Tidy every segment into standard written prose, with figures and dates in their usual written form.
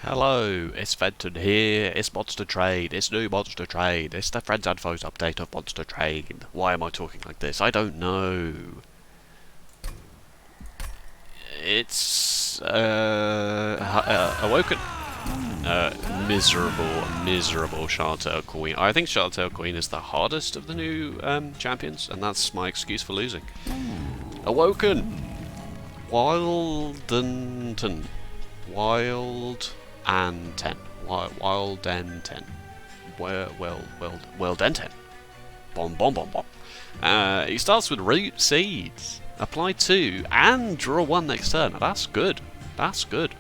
Hello, it's Fenton here, it's Monster Trade, it's new Monster Trade, it's the Friends and Foes update of Monster Trade. Why am I talking like this? I don't know. It's, Awoken. Miserable Shartail Queen. I think Shartail Queen is the hardest of the new champions, and that's my excuse for losing. Awoken! Wildenton. Wild and 10. Wild and 10. Well, then 10. Bomb. He starts with root seeds. Apply 2 and draw 1 next turn. That's good. That's good.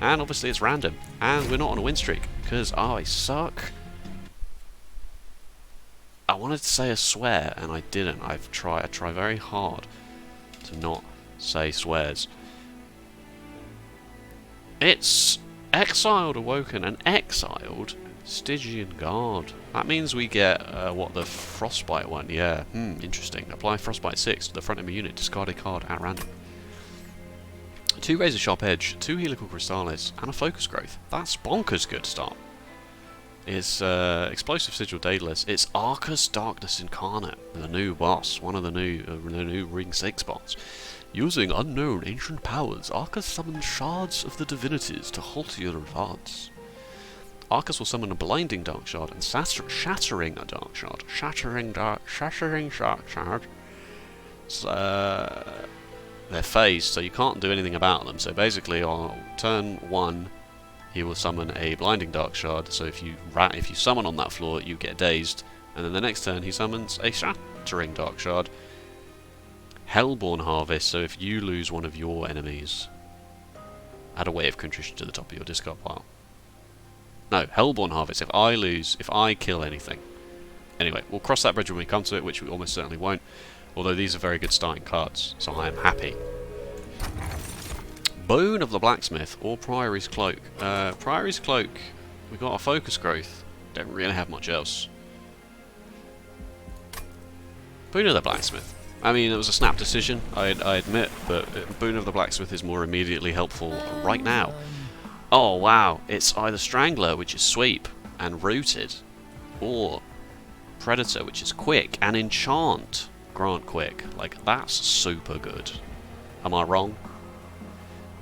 And obviously it's random. And we're not on a win streak. Because I suck. I wanted to say a swear and I didn't. I try very hard to not say swears. It's exiled Awoken and exiled Stygian Guard. That means we get, what, the Frostbite one? Yeah, interesting. Apply Frostbite 6 to the front of a unit, discard a card at random. 2 Razor Sharp Edge, 2 Helical Crystallis, and a Focus Growth. That's bonkers good start. It's Explosive Sigil Daedalus. It's Arcus Darkness Incarnate, the new boss, one of the new Ring 6 bots. Using unknown ancient powers, Arcus summons shards of the divinities to halt your advance. Arcus will summon a blinding dark shard and shattering a dark shard. Shattering dark shard. They're phased, so you can't do anything about them. So basically, on turn 1, he will summon a blinding dark shard. So if you summon on that floor, you get dazed, and then the next turn he summons a shattering dark shard. Hellborn Harvest, so if you lose one of your enemies, add a Way of Contrition to the top of your discard pile. No, Hellborn Harvest, if I kill anything. Anyway, we'll cross that bridge when we come to it, which we almost certainly won't, although these are very good starting cards, so I am happy. Bone of the Blacksmith, or Priory's Cloak. Priory's Cloak, we got a Focus Growth, don't really have much else. Bone of the Blacksmith. I mean, it was a snap decision, I admit, but Boon of the Blacksmith is more immediately helpful right now. Oh wow, it's either Strangler, which is sweep and rooted, or Predator, which is quick, and Enchant, grant quick. Like, that's super good. Am I wrong?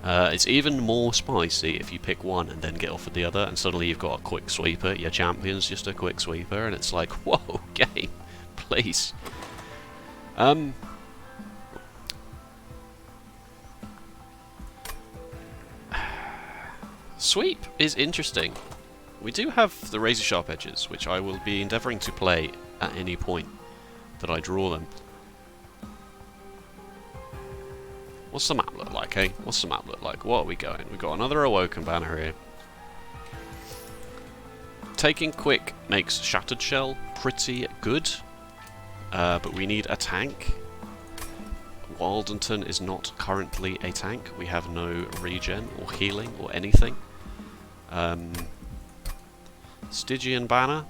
It's even more spicy if you pick one and then get offered the other, and suddenly you've got a quick sweeper, your champion's just a quick sweeper, and it's like, whoa, game, please. Sweep is interesting. We do have the Razor Sharp Edges, which I will be endeavouring to play at any point that I draw them. What's the map look like, eh? What's the map look like? What are we going? We've got another Awoken banner here. Taking quick makes Shattered Shell pretty good. But we need a tank. Wildenton is not currently a tank. We have no regen or healing or anything. Stygian banner.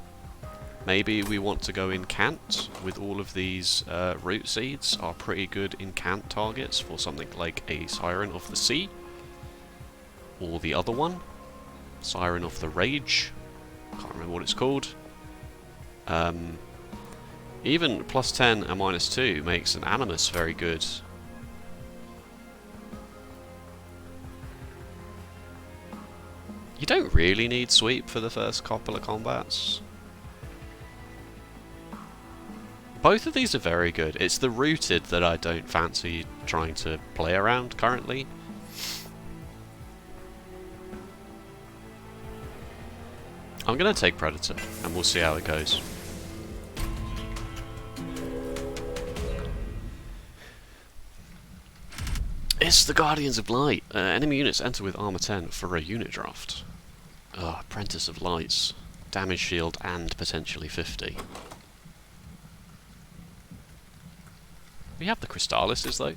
Maybe we want to go in Cant with all of these root seeds are pretty good in Cant targets for something like a Siren of the Sea. Or the other one. Siren of the Rage. Can't remember what it's called. Even plus 10 and minus 2 makes an Animus very good. You don't really need sweep for the first couple of combats. Both of these are very good. It's the rooted that I don't fancy trying to play around currently. I'm going to take Predator and we'll see how it goes. It's the Guardians of Light. Enemy units enter with armor 10 for a unit draft. Apprentice of Lights. Damage shield and potentially 50. We have the Crystallises though.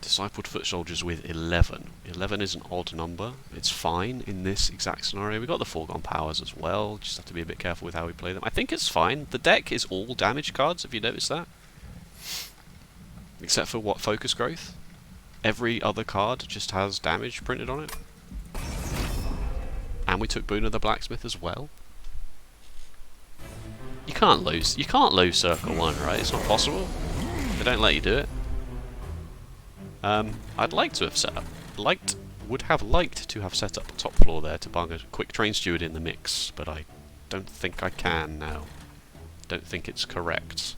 Discipled Foot Soldiers with 11. 11 is an odd number. It's fine in this exact scenario. We've got the Foregone Powers as well. Just have to be a bit careful with how we play them. I think it's fine. The deck is all damage cards, have you noticed that? Except for what? Focus Growth? every other card just has damage printed on it. And we took Boon of the Blacksmith as well. You can't lose. You can't lose Circle 1, right? It's not possible. They don't let you do it. I'd like to have set up... would have liked to have set up the top floor there to bung a quick train steward in the mix, but I don't think I can now. Don't think it's correct.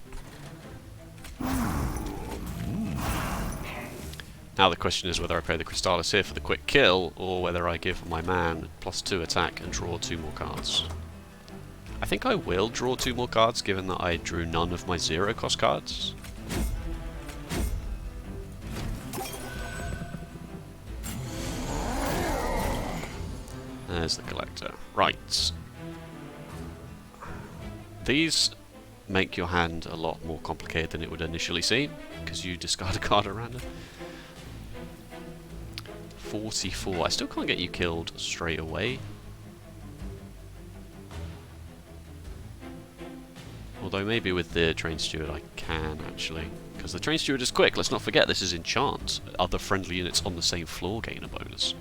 Now the question is whether I play the Crystallis here for the quick kill, or whether I give my man +2 attack and draw 2 more cards. I think I will draw 2 more cards, given that I drew none of my 0 cost cards. There's the collector. Right. These make your hand a lot more complicated than it would initially seem, because you discard a card at random. 44. I still can't get you killed straight away. Although maybe with the Train Steward I can actually. Because the Train Steward is quick. Let's not forget this is enchant. Other friendly units on the same floor gain a bonus.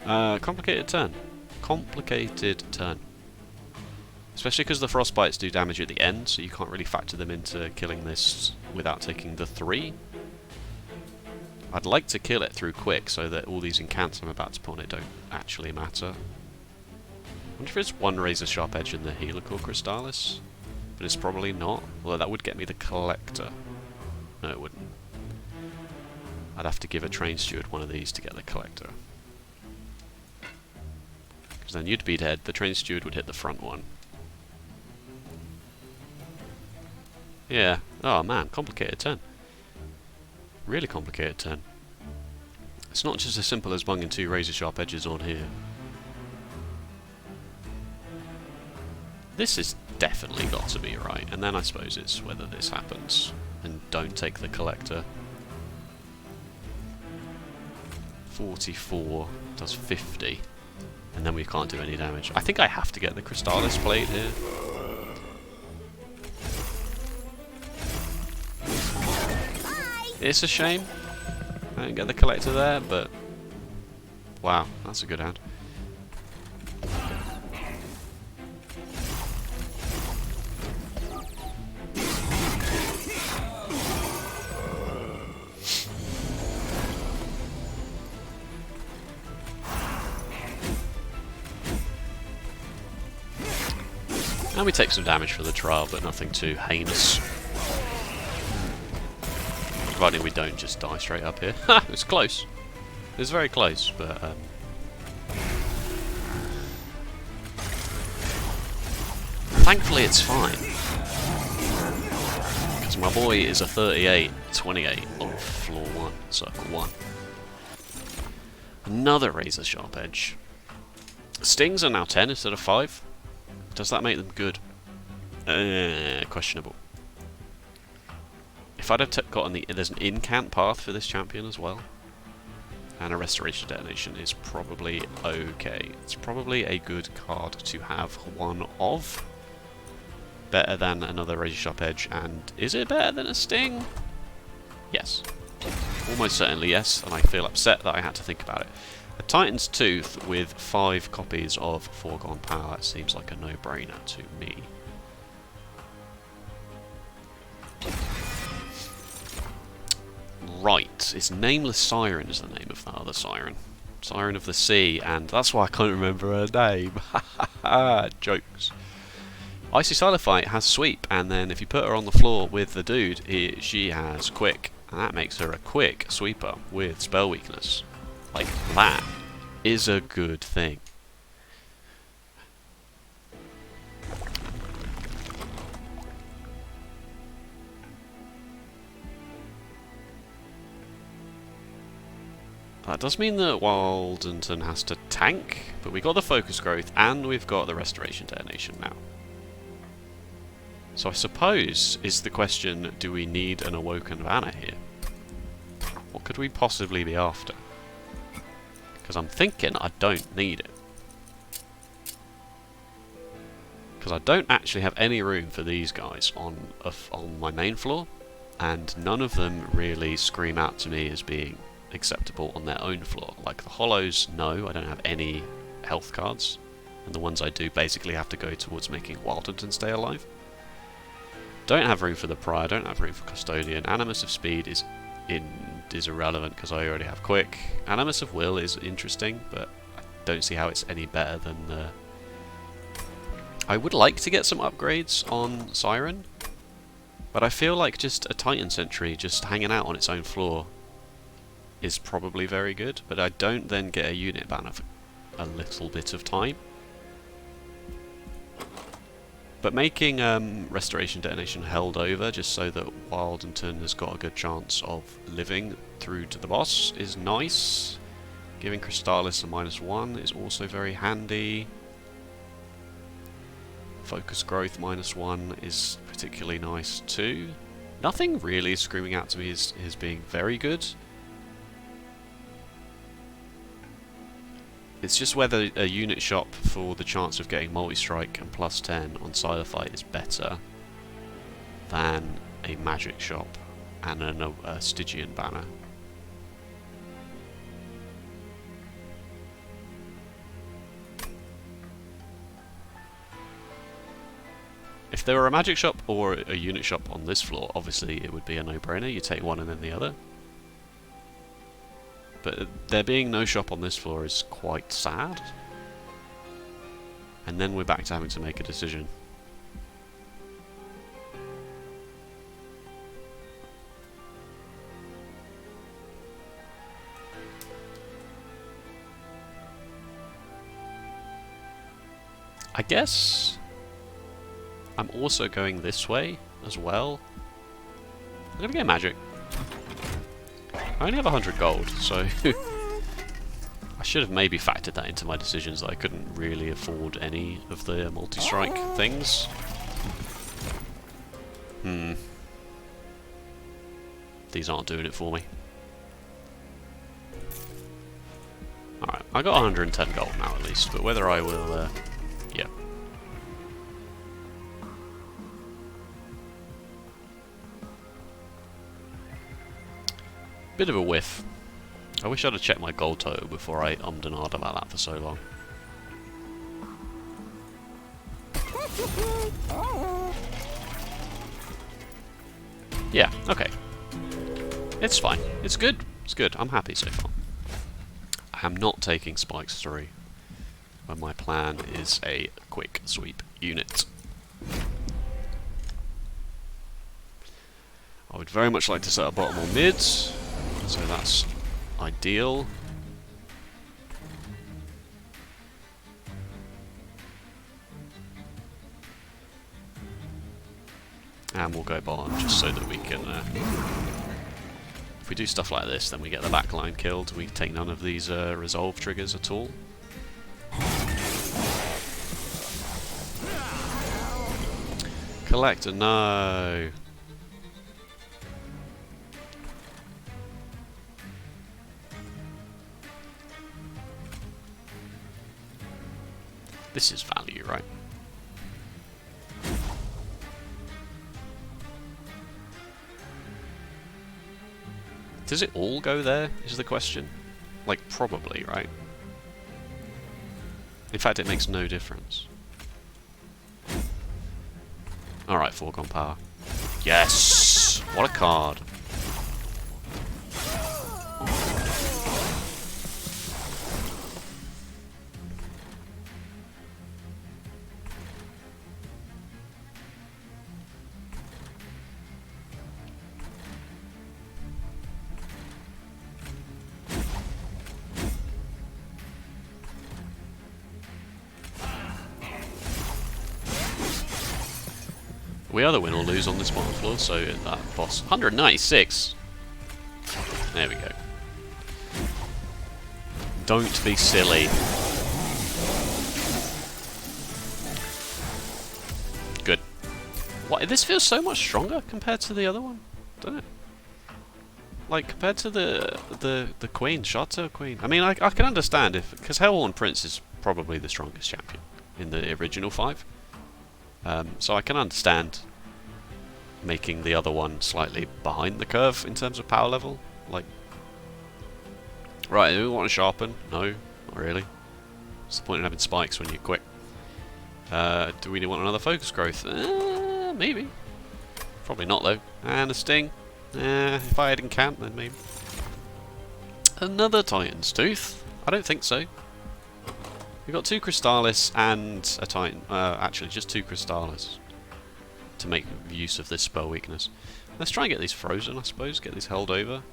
Complicated turn. Complicated turn. Especially because the Frostbites do damage at the end, so you can't really factor them into killing this without taking the 3. I'd like to kill it through quick so that all these incants I'm about to put on it don't actually matter. I wonder if it's 1 Razor Sharp Edge in the Helical Crystallis, but it's probably not, although that would get me the Collector. No, it wouldn't. I'd have to give a Train Steward one of these to get the Collector. Because then you'd be dead, the Train Steward would hit the front one. Yeah, oh man, complicated turn. Really complicated turn. It's not just as simple as bunging 2 Razor Sharp Edges on here. This has definitely got to be right, and then I suppose it's whether this happens. And don't take the Collector. 44 does 50, and then we can't do any damage. I think I have to get the Crystallis played here. It's a shame I didn't get the Collector there, but wow, that's a good hand. And we take some damage for the trial, but nothing too heinous. Providing we don't just die straight up here. Ha! It was close. It was very close, but thankfully it's fine. Because my boy is a 38-28 on floor 1, circle 1. Another Razor Sharp Edge. Stings are now 10 instead of 5. Does that make them good? Questionable. If I'd have gotten the... There's an incant path for this champion as well. And a Restoration Detonation is probably okay. It's probably a good card to have one of. Better than another Razor Sharp Edge, and is it better than a Sting? Yes. Almost certainly yes, and I feel upset that I had to think about it. A Titan's Tooth with 5 copies of Foregone Power seems like a no-brainer to me. Right, it's Nameless Siren is the name of that other Siren. Siren of the Sea, and that's why I can't remember her name. Jokes. Icy Silophyte has Sweep, and then if you put her on the floor with the dude, she has Quick, and that makes her a quick sweeper with spell weakness. Like, that is a good thing. That does mean that Wildenton has to tank, but we got the focus growth and we've got the restoration detonation now. So I suppose is the question, do we need an Awoken banner here? What could we possibly be after? Because I'm thinking I don't need it. Because I don't actually have any room for these guys on my main floor. and none of them really scream out to me as being acceptable on their own floor. Like the hollows, no, I don't have any health cards, and the ones I do basically have to go towards making Wilderton stay alive. Don't have room for the Pyre, don't have room for Custodian. Animus of Speed is irrelevant because I already have Quick. Animus of Will is interesting, but I don't see how it's any better than the... I would like to get some upgrades on Siren, but I feel like just a Titan Sentry just hanging out on its own floor is probably very good, but I don't then get a unit banner for a little bit of time. But making Restoration Detonation held over just so that Wilderton has got a good chance of living through to the boss is nice. Giving Crystallis a -1 is also very handy. Focus Growth -1 is particularly nice too. Nothing really is screaming out to me as being very good. It's just whether a unit shop for the chance of getting multi-strike and +10 on Silofight is better than a magic shop and a Stygian banner. If there were a magic shop or a unit shop on this floor, obviously it would be a no-brainer. You take one and then the other. But there being no shop on this floor is quite sad. And then we're back to having to make a decision. I guess I'm also going this way as well. I'm gonna get magic. I only have 100 gold, so I should have maybe factored that into my decisions that I couldn't really afford any of the multi-strike things. These aren't doing it for me. Alright, I got 110 gold now at least, but whether I will, yeah. Bit of a whiff. I wish I'd have checked my gold total before I ummed and ahed about that for so long. Yeah, okay. It's fine. It's good. It's good. I'm happy so far. I am not taking Spikes 3, when my plan is a quick sweep unit. I would very much like to set up bottom or mid. So that's ideal. And we'll go bottom just so that we can... if we do stuff like this, then we get the backline killed. We take none of these resolve triggers at all. Collector, no! This is value, right? Does it all go there, is the question? Like, probably, right? In fact, it makes no difference. Alright, foregone power. Yes! What a card! We either win or lose on this bottom floor, so that boss... 196! There we go. Don't be silly. Good. What? This feels so much stronger compared to the other one, doesn't it? Like, compared to the Queen, Chateau Queen. I mean, I can understand if... because Hellhorn Prince is probably the strongest champion in the original 5. So I can understand making the other one slightly behind the curve in terms of power level. Like, right, do we want to sharpen? No, not really. What's the point in having spikes when you're quick? Do we want another focus growth? Maybe. Probably not though. And a sting. If I had encamped, then maybe. Another Titan's Tooth? I don't think so. We've got 2 Crystallis and a Titan. Actually, just 2 Crystallis to make use of this spell weakness. Let's try and get these frozen, I suppose. Get these held over.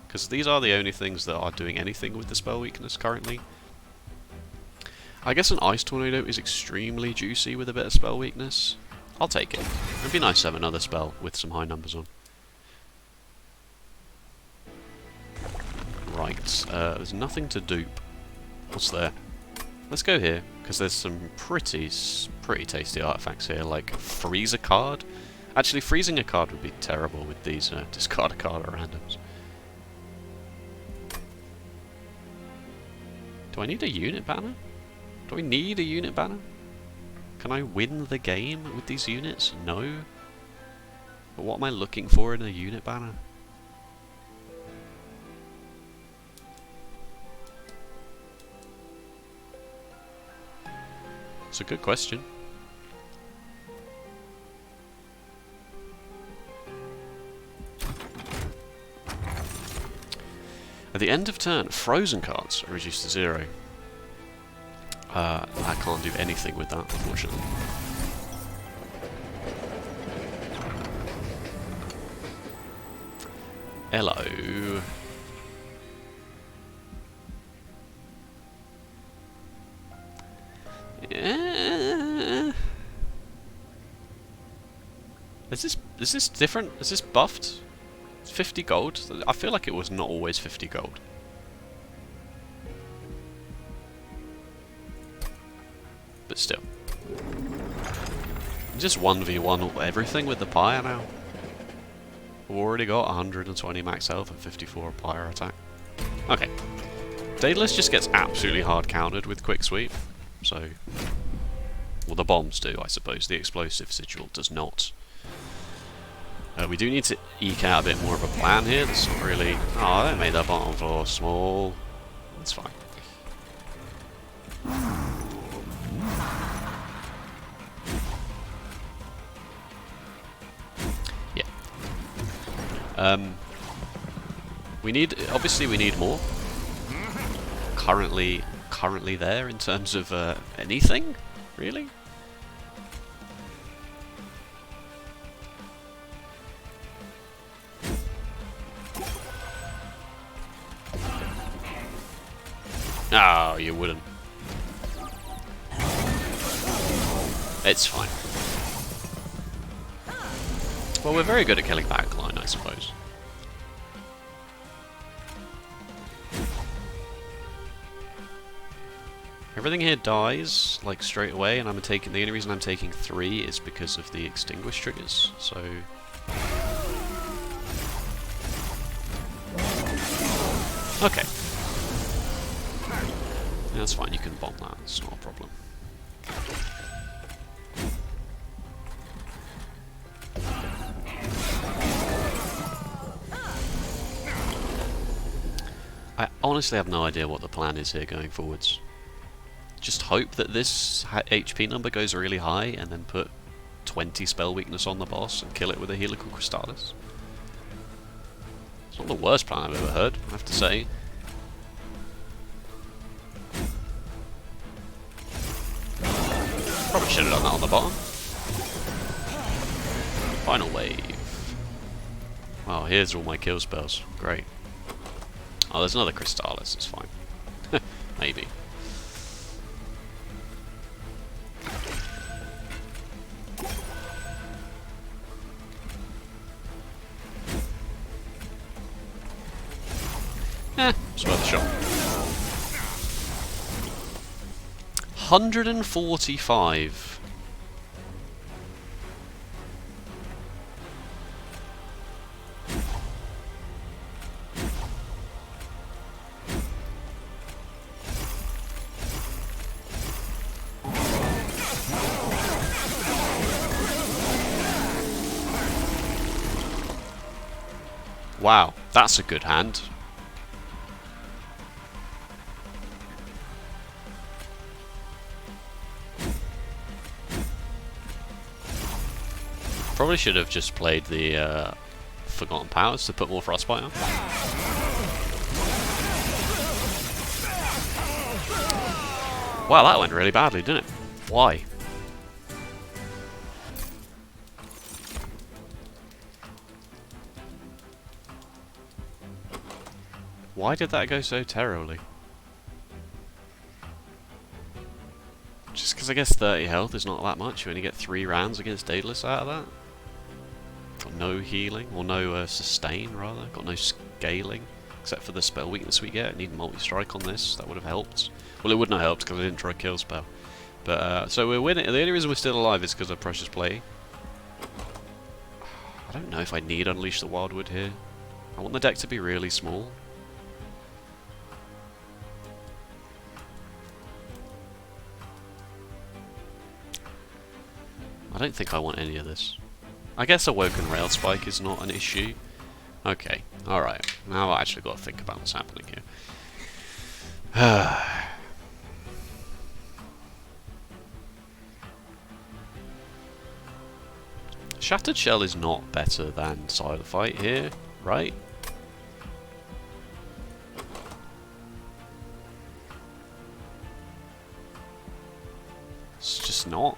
Because these are the only things that are doing anything with the spell weakness currently. I guess an Ice Tornado is extremely juicy with a bit of spell weakness. I'll take it. It'd be nice to have another spell with some high numbers on. Right, there's nothing to dupe. What's there? Let's go here, because there's some pretty tasty artifacts here, like freeze a card. Actually, freezing a card would be terrible with these discard a card or randoms. Do I need a unit banner? Do we need a unit banner? Can I win the game with these units? No. But what am I looking for in a unit banner? It's a good question. At the end of turn, frozen cards are reduced to 0. I can't do anything with that, unfortunately. Hello. Yeah. Is this different? Is this buffed? It's 50 gold. I feel like it was not always 50 gold. But still. Just 1v1 everything with the Pyre now. We've already got 120 max health and 54 Pyre attack. Okay. Daedalus just gets absolutely hard countered with quick sweep. So, well, the bombs do, I suppose. The explosive sigil does not. We do need to eke out a bit more of a plan here. That's not really... Oh, they made that bottom floor small. That's fine. Yeah. We need... Obviously, we need more. Currently there in terms of anything, really. No, you wouldn't. It's fine. Well, we're very good at killing backline, I suppose. Everything here dies, like, straight away, and the only reason I'm taking 3 is because of the extinguish triggers, so... Okay. Yeah, that's fine, you can bomb that, it's not a problem. I honestly have no idea what the plan is here going forwards. Just hope that this HP number goes really high and then put 20 spell weakness on the boss and kill it with a Helical Crystallis. It's not the worst plan I've ever heard, I have to say. Probably should have done that on the bottom. Final wave. Oh, here's all my kill spells. Great. Oh, there's another Crystallis, it's fine. Maybe. It's worth a shot. 145. Wow, that's a good hand. Probably should have just played the Forgotten Powers to put more Frostbite on. Wow, that went really badly, didn't it? Why? Why did that go so terribly? Just because I guess 30 health is not that much. You only get 3 rounds against Daedalus out of that. Got no healing, or no sustain rather. Got no scaling, except for the spell weakness we get. I need multi-strike on this. That would have helped. Well, it wouldn't have helped because I didn't try kill spell. But so we're winning. The only reason we're still alive is because of Precious Play. I don't know if I need Unleash the Wildwood here. I want the deck to be really small. I don't think I want any of this. I guess Awoken Rail Spike is not an issue. Okay, alright. Now I've actually got to think about what's happening here. Shattered Shell is not better than Fight here, right? It's just not.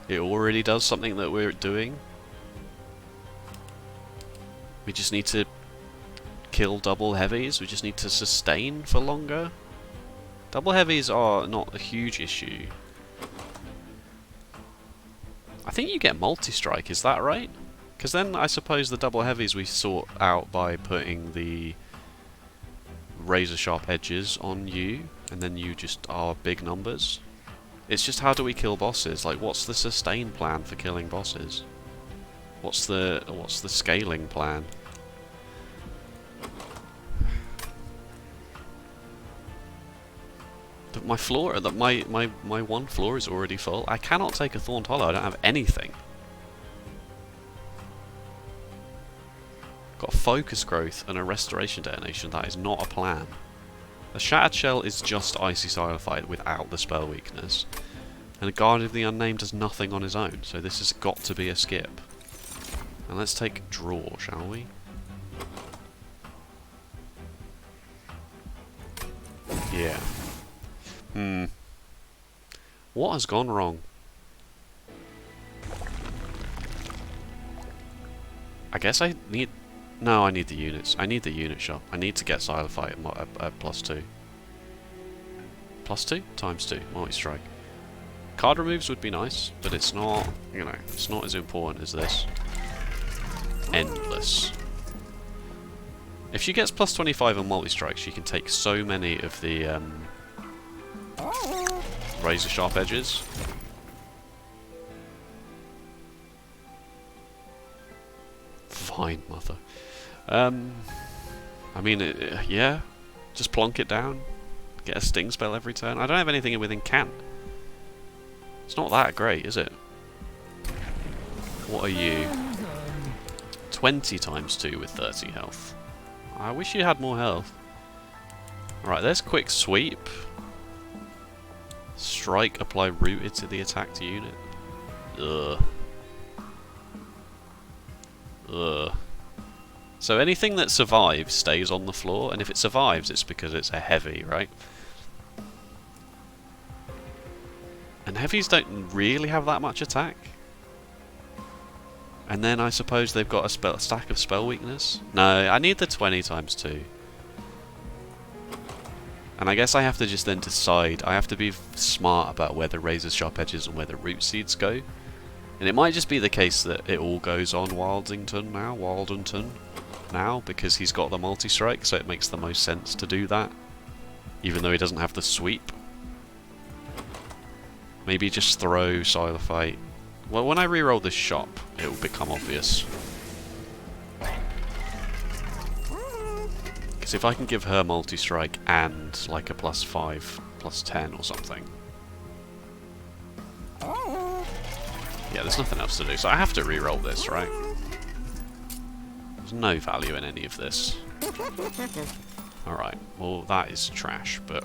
It already does something that we're doing. We just need to kill double heavies. We just need to sustain for longer. Double heavies are not a huge issue. I think you get multi-strike, is that right? Because then I suppose the double heavies we sort out by putting the razor sharp edges on you, and then you just are big numbers. It's just how do we kill bosses? Like, what's the sustain plan for killing bosses? What's the scaling plan? My floor, my one floor is already full. I cannot take a Thorned Hollow. I don't have anything. Got focus growth and a restoration detonation. That is not a plan. The Shattered Shell is just Icy Solidified without the spell weakness. And the Guardian of the Unnamed does nothing on his own, so this has got to be a skip. And let's take draw, shall we? Yeah. What has gone wrong? I guess I need... No, I need the units. I need the unit shop. I need to get Solidified at +2. +2? ×2. Multi-strike. Card removes would be nice, but it's not, you know, it's not as important as this. Endless. If she gets +25 on multi-strike, she can take so many of the razor sharp edges. Fine, mother. I mean, yeah, just plonk it down. Get a sting spell every turn. I don't have anything within can. It's not that great, is it? What are you? 20 × 2 with 30 health. I wish you had more health. Alright, there's quick sweep. Strike, apply rooted to the attacked unit. Ugh. Ugh. So anything that survives stays on the floor, and if it survives, it's because it's a heavy, right? And heavies don't really have that much attack. And then I suppose they've got a stack of spell weakness. No, I need the 20 × 2. And I guess I have to just then decide. I have to be smart about where the razor sharp edges and where the root seeds go. And it might just be the case that it all goes on Wildenton now, because he's got the multi-strike, so it makes the most sense to do that. Even though he doesn't have the sweep. Maybe just throw Solidified. Well, when I reroll this shop, it will become obvious. Because if I can give her multi-strike and like a +5, +10 or something. Yeah, there's nothing else to do, so I have to reroll this, right? There's no value in any of this. Alright, well that is trash, but...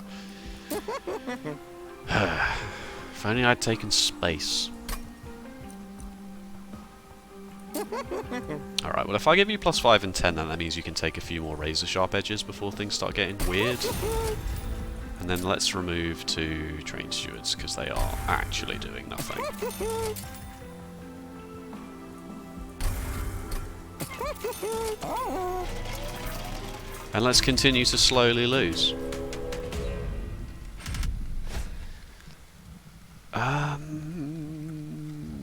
if only I'd taken space. Alright, well if I give you +5 and 10, then that means you can take a few more razor sharp edges before things start getting weird. And then let's remove 2 trained stewards, because they are actually doing nothing. And let's continue to slowly lose.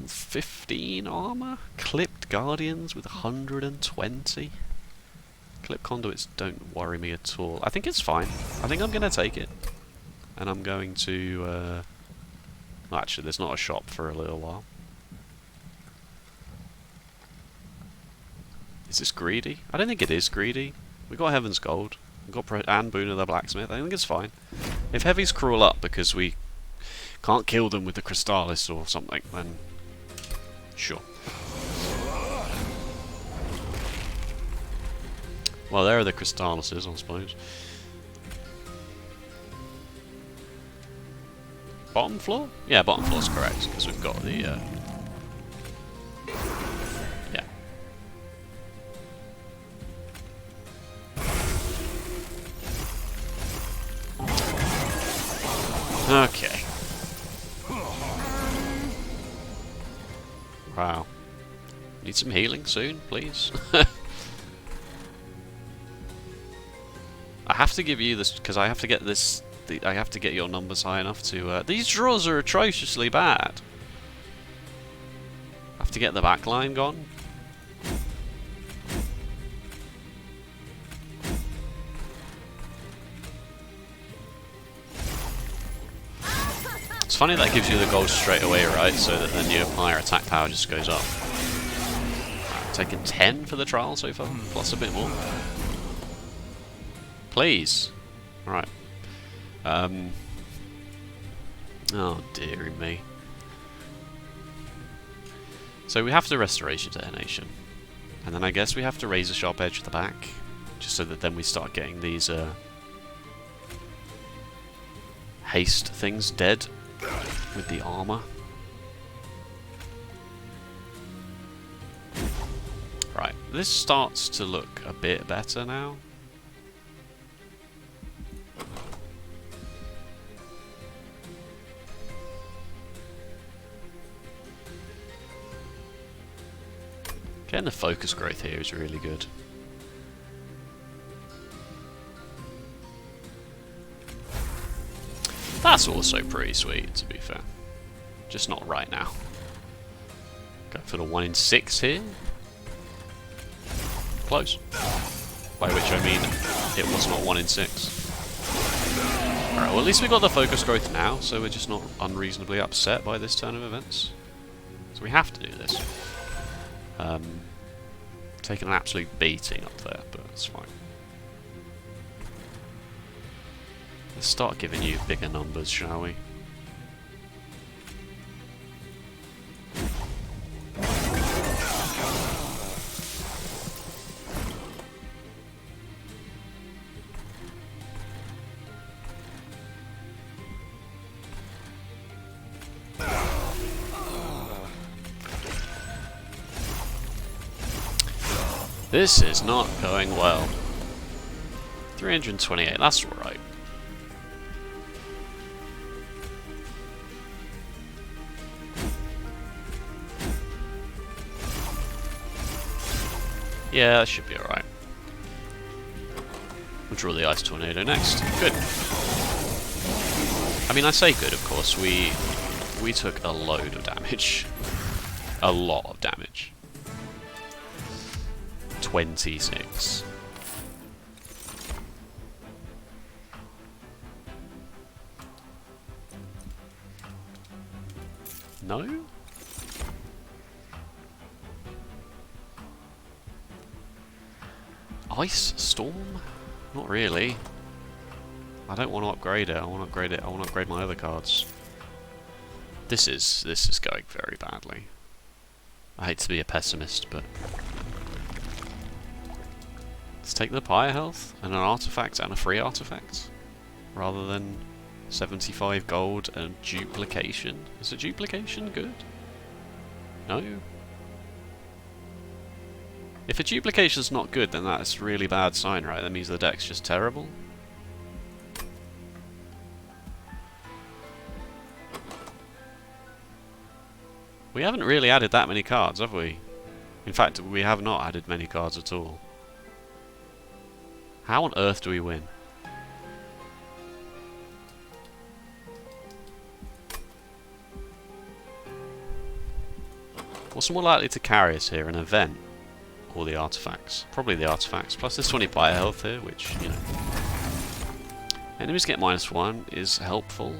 15 armor? Clipped guardians with 120? Clip conduits don't worry me at all. I think it's fine. I think I'm going to take it. And I'm going to... well, actually, there's not a shop for a little while. Is this greedy? I don't think it is greedy. We got Heaven's Gold. We got and Boon of the Blacksmith. I think it's fine. If Heavies crawl up because we can't kill them with the Crystallis or something, then sure. Well, there are the Crystallises, I suppose. Bottom floor? Yeah, bottom floor's correct, because we've got the... yeah. Okay. Wow. Need some healing soon, please. I have to give you this because I have to get this. I have to get your numbers high enough to. These draws are atrociously bad. I have to get the back line gone. It's funny that gives you the gold straight away, right? So that then your Pyre attack power just goes up. Taking 10 for the trial so far, plus a bit more. Please. Alright. Oh dearie me. So we have to Restoration Detonation. And then I guess we have to Razor Sharp Edge at the back. Just so that then we start getting these haste things dead with the armor. Right, this starts to look a bit better now. Getting the focus growth here is really good. That's also pretty sweet, to be fair. Just not right now. Go for the 1 in 6 here. Close. By which I mean, it was not 1 in 6. Alright, well at least we got the focus growth now, so we're just not unreasonably upset by this turn of events. So we have to do this. Taking an absolute beating up there, but it's fine. Let's start giving you bigger numbers, shall we? This is not going well. 328, that's alright. Yeah, that should be alright. We'll draw the Ice Tornado next. Good. I mean, I say good, of course. We took a load of damage. A lot of damage. 26. No? Ice Storm? Not really. I don't want to upgrade it. I want to upgrade it. I want to upgrade my other cards. This is going very badly. I hate to be a pessimist, but Let's take the Pyre health and an artifact and a free artifact, rather than 75 gold and duplication. Is a duplication good? No? If a duplication's not good, then that's a really bad sign, right? That means the deck's just terrible. We haven't really added that many cards, have we? In fact, we have not added many cards at all. How on earth do we win? What's more likely to carry us here, an event or the artifacts? Probably the artifacts. Plus there's 20 Pyre health here, which, you know. Enemies get -1 is helpful.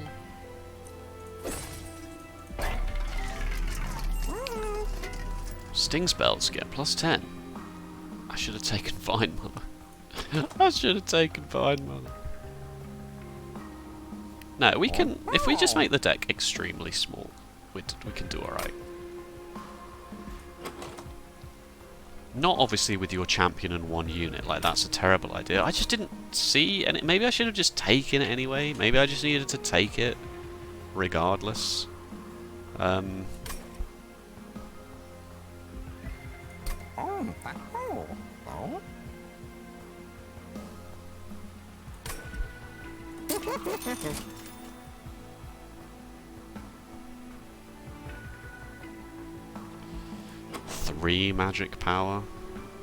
Sting spells get +10. I should have taken Vine Mother. I should have taken Vine Mother. No, we can, if we just make the deck extremely small, we can do alright. Not obviously with your champion and 1 unit, like that's a terrible idea. I just didn't see, and maybe I should have just taken it anyway. Maybe I just needed to take it regardless. Three magic power.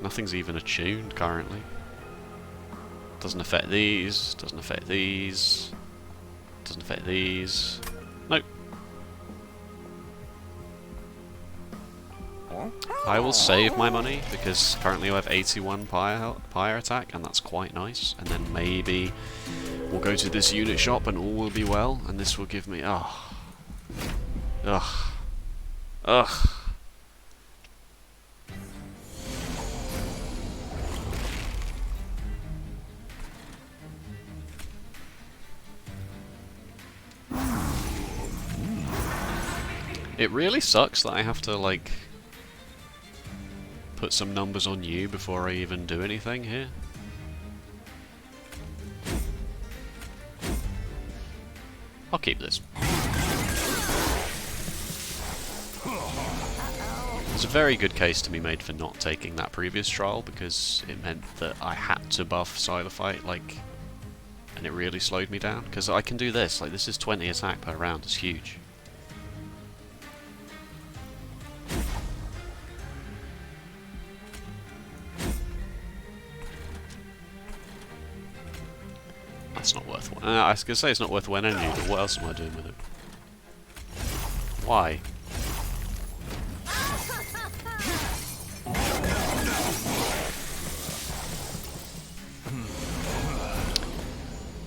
Nothing's even attuned currently. Doesn't affect these. Doesn't affect these. Doesn't affect these. Nope. I will save my money because currently I have 81 Pyre attack, and that's quite nice. And then maybe we'll go to this unit shop and all will be well, and this will give me ugh. It really sucks that I have to, like, put some numbers on you before I even do anything here. I'll keep this. There's a very good case to be made for not taking that previous trial, because it meant that I had to buff Silophyte, like, and it really slowed me down. Because I can do this, like, this is 20 attack per round, it's huge. That's not worth one. I was going to say it's not worth one energy, but what else am I doing with it? Why?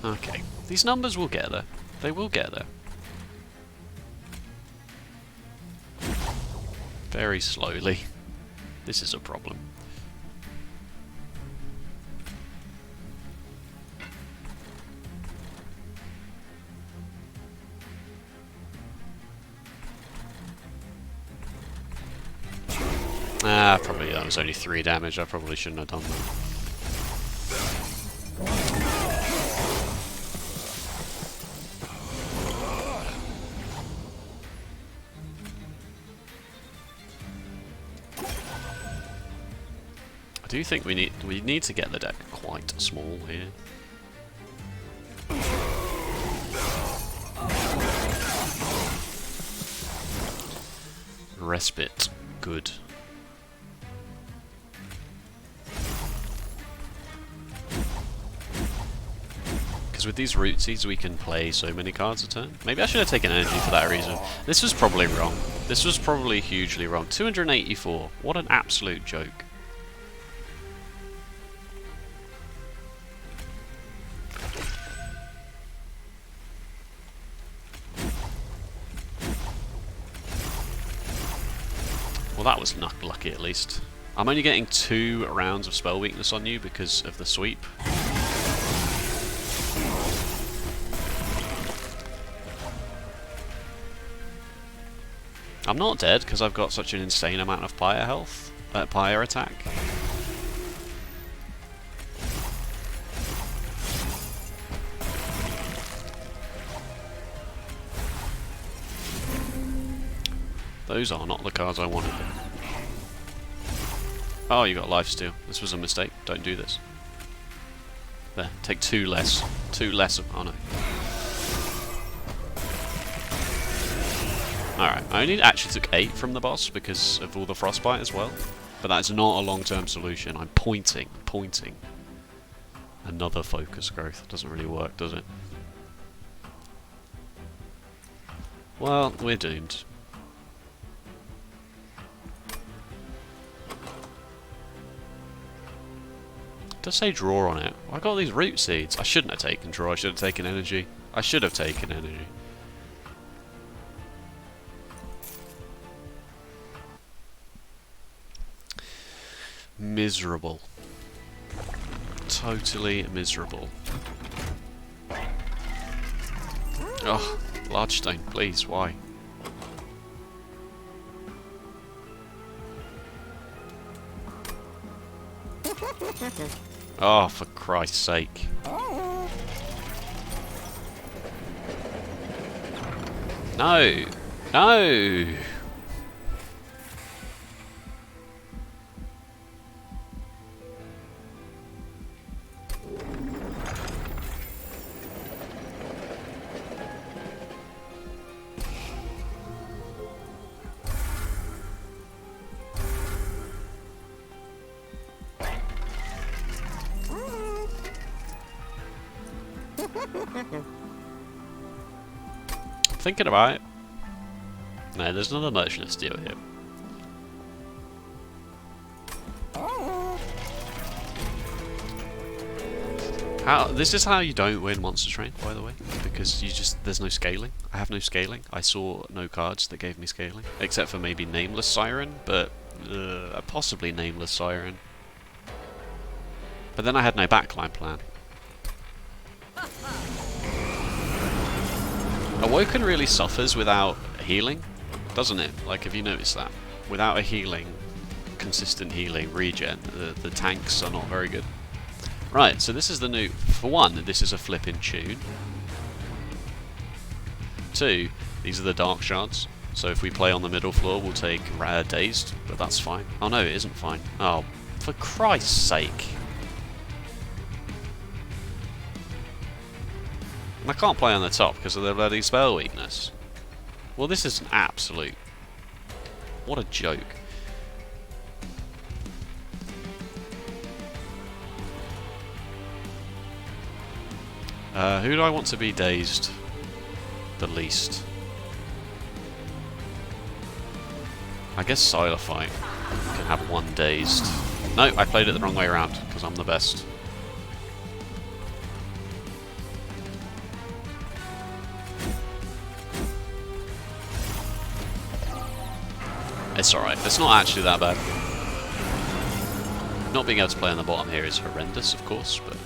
Okay, these numbers will get there. They will get there. Very slowly. This is a problem. Probably that was only 3 damage. I probably shouldn't have done that. I do think we need to get the deck quite small here. Respite, good. Because with these rootsies we can play so many cards a turn. Maybe I should have taken energy for that reason. This was probably wrong. This was probably hugely wrong. 284. What an absolute joke. Well, that was lucky at least. I'm only getting 2 rounds of spell weakness on you because of the sweep. I'm not dead because I've got such an insane amount of Pyre health, Pyre attack. Those are not the cards I wanted. Oh, you got lifesteal. This was a mistake. Don't do this. There, take 2 less. 2 less of... oh no. Alright, I only actually took 8 from the boss because of all the frostbite as well. But that's not a long-term solution. I'm pointing. Another focus growth. Doesn't really work, does it? Well, we're doomed. It does say draw on it. I got these root seeds. I shouldn't have taken draw. I should have taken energy. I should have taken energy. Miserable. Totally miserable. Oh, large stone, please, why? Oh, for Christ's sake. No! No! Thinking about it. No, there's another merchant of steel here. This is how you don't win Monster Train, by the way, because there's no scaling. I have no scaling. I saw no cards that gave me scaling, except for maybe Nameless Siren, but possibly Nameless Siren. But then I had no backline plan. Awoken really suffers without healing, doesn't it? Like, have you noticed that? Without a healing, consistent healing, regen, the tanks are not very good. Right, so this is the new... For one, this is a flipping tune. 2, these are the dark shards. So if we play on the middle floor, we'll take dazed, but that's fine. Oh no, it isn't fine. Oh, for Christ's sake. I can't play on the top because of the bloody spell weakness. Well, this is an absolute... what a joke. Who do I want to be dazed the least? I guess Silophyte can have 1 dazed. No, I played it the wrong way around because I'm the best. It's alright, it's not actually that bad. Not being able to play on the bottom here is horrendous, of course, but...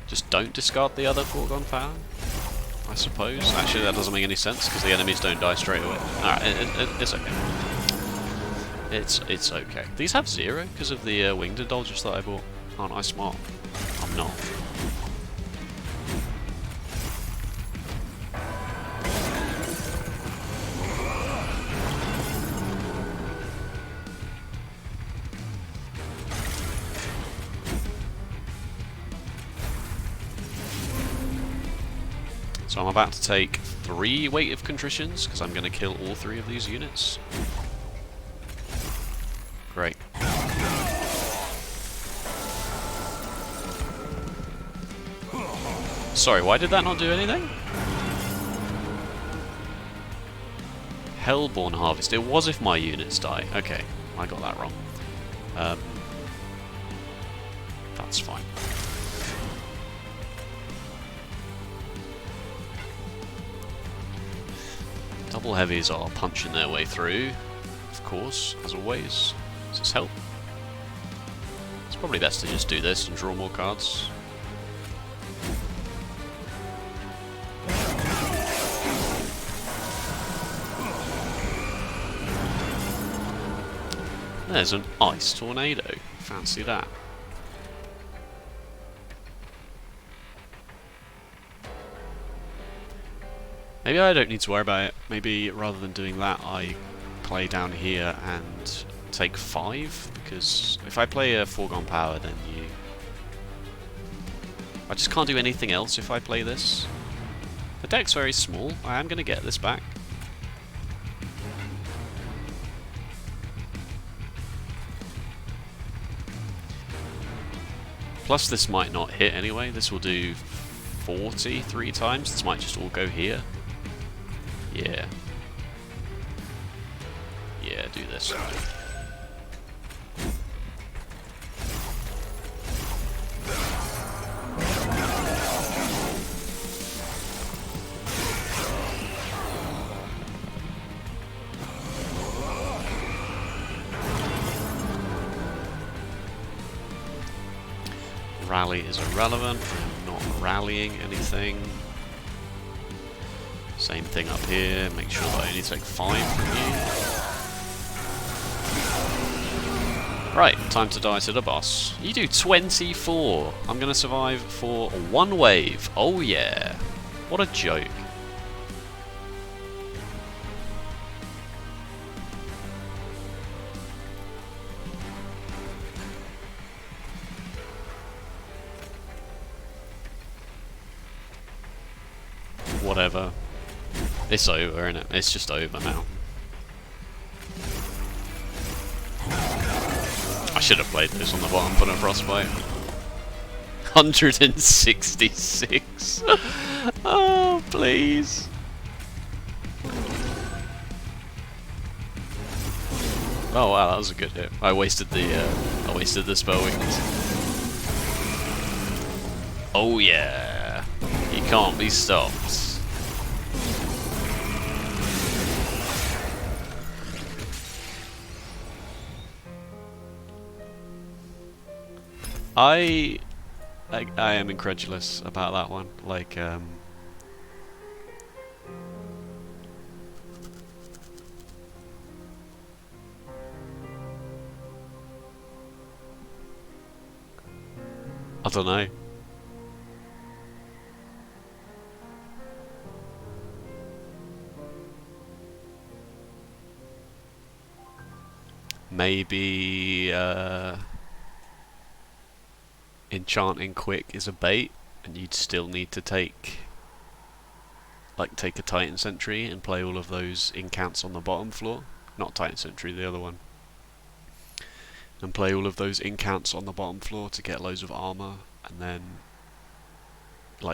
just don't discard the other foregone power, I suppose. Actually, that doesn't make any sense, because the enemies don't die straight away. Alright, it's okay. It's okay. These have 0 because of the winged indulgence that I bought. Aren't I smart? I'm not. So I'm about to take 3 Weight of Contritions because I'm going to kill all 3 of these units. Great. Sorry, why did that not do anything? Hellborn Harvest. It was if my units die. Okay, I got that wrong. That's fine. Double heavies are punching their way through, of course, as always. Does this help? It's probably best to just do this and draw more cards. There's an ice tornado. Fancy that. Maybe I don't need to worry about it. Maybe rather than doing that, I play down here and take 5, because if I play a foregone power, then I just can't do anything else if I play this. The deck's very small. I am going to get this back. Plus this might not hit anyway. This will do 40 3 times. This might just all go here. Yeah. Yeah, do this. Rally is irrelevant. I'm not rallying anything. Same thing up here. Make sure that I only take 5 from you. Right, time to die to the boss. You do 24. I'm going to survive for 1 wave. Oh yeah. What a joke. Whatever. It's over, isn't it? It's just over now. I should have played this on the bottom, put a frostbite. 166. Oh, please. Oh wow, that was a good hit. I wasted the spell weakness. Oh yeah. He can't be stopped. I am incredulous about that one. Like, I don't know. Maybe, enchanting quick is a bait, and you'd still need to take a Titan Sentry and play all of those incants on the bottom floor. Not Titan Sentry, the other one. And play all of those incants on the bottom floor to get loads of armor, and then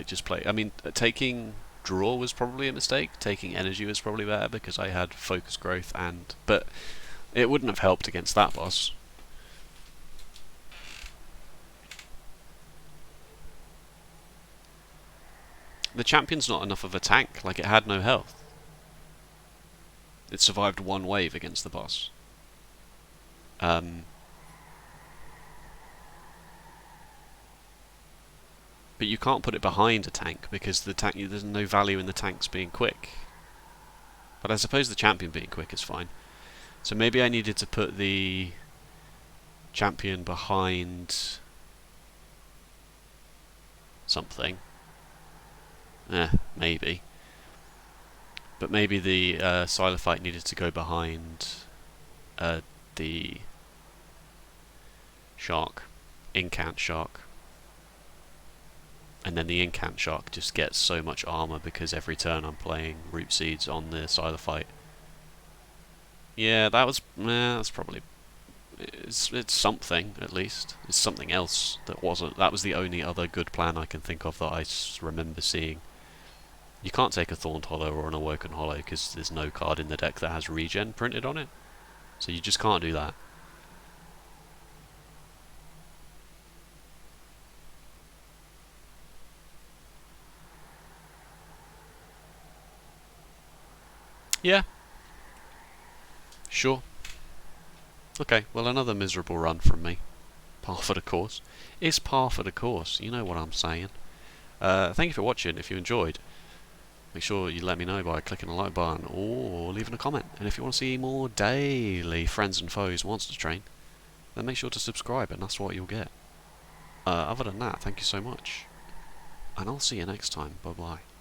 just play. I mean, taking draw was probably a mistake. Taking energy was probably better because I had focus growth, but it wouldn't have helped against that boss. The champion's not enough of a tank. Like, it had no health. It survived 1 wave against the boss. But you can't put it behind a tank because there's no value in the tanks being quick. But I suppose the champion being quick is fine. So maybe I needed to put the champion behind something. Maybe. But maybe the Silophyte needed to go behind the shark, incant shark. And then the incant shark just gets so much armor because every turn I'm playing root seeds on the Silophyte. Yeah, that's probably... It's something, at least. It's something else that wasn't... That was the only other good plan I can think of that I remember seeing. You can't take a Thorned Hollow or an Awoken Hollow because there's no card in the deck that has regen printed on it. So you just can't do that. Yeah. Sure. Okay, well, another miserable run from me. Par for the course. It's par for the course, you know what I'm saying. Thank you for watching. If you enjoyed, make sure you let me know by clicking the like button or leaving a comment. And if you want to see more daily Friends and Foes Monster Train, then make sure to subscribe, and that's what you'll get. Other than that, thank you so much, and I'll see you next time. Bye bye.